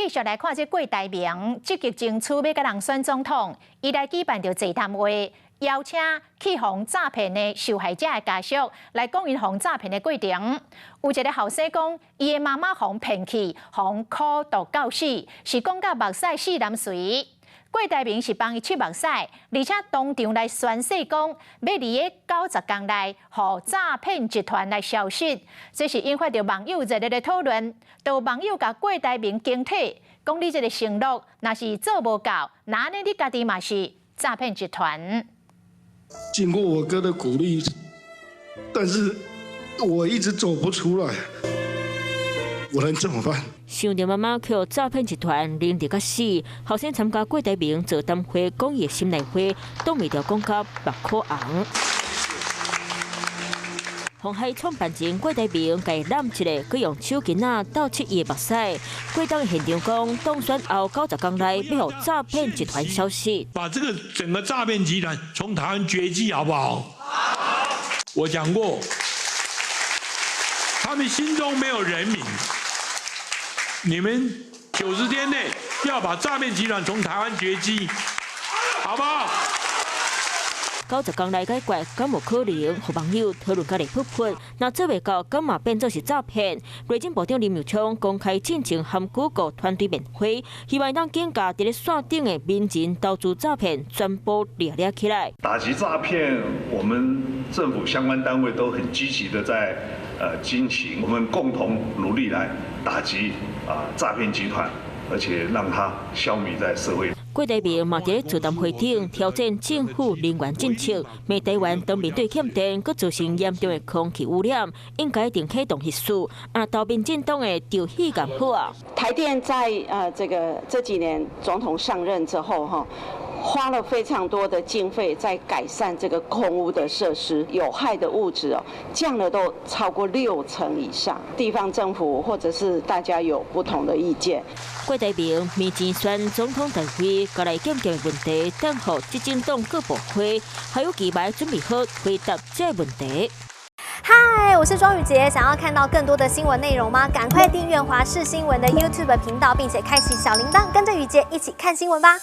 继续来看这郭台铭积极争取要甲人选总统，伊来举办着座谈会，邀请去防诈骗的受害者的家属来讲因防诈骗的过程。有一个后生讲，伊的妈妈被骗去，被苦毒到死，是讲甲目屎四淋水。郭台铭是帮伊拭目屎，而且当场来宣誓讲，要伫个90天内，互诈骗集团来消失。这是引发着网友热烈的讨论，有网友甲郭台铭惊体，讲你这个承诺，若是做无到，那安尼你家己嘛是诈骗集团。经过我哥的鼓励，但是我一直走不出来，我能怎么办？想着妈妈去诈骗集团拎着到死，后生参加郭台铭座谈会讲伊的心内话，挡袂着讲甲目眶红。红海创办人郭台铭甲伊揽一个，佮用手巾仔倒拭伊的目屎。郭当现场讲，当选后90天内要让诈骗集团消失，把这个整个诈骗集团从台湾绝迹，好不好？我讲过，他们心中没有人民。你们90天内要把诈骗集团从台湾绝迹，好不好？90天内解决，敢无可能？互网友讨论甲嚟噗噗，若做袂到，敢嘛变做是诈骗。内政部长林右昌公开进行含谷歌团队面会，希望当警察伫咧线顶的民间投资诈骗全部抓起来。打击诈骗，我们政府相关单位都很积极的在进行，我们共同努力来打击诈骗集团，而且让它消弭在社会。郭台铭嘛伫座谈会顶挑战政府人员政策，骂台湾当面对欠电，佮造成严重的空气污染，应该定启动核数。投民进党的就戏咁好啊！台电在这几年总统上任之后哈。花了非常多的经费在改善这个空污的设施，有害的物质降了都超过60%以上。地方政府或者是大家有不同的意见。郭台铭面前选总统大会，甲来检验问题，等候执政党各部会还有期待准备好回答这问题。嗨，我是庄宇杰，想要看到更多的新闻内容吗？赶快订阅华视新闻的 YouTube 频道，并且开启小铃铛，跟着宇杰一起看新闻吧。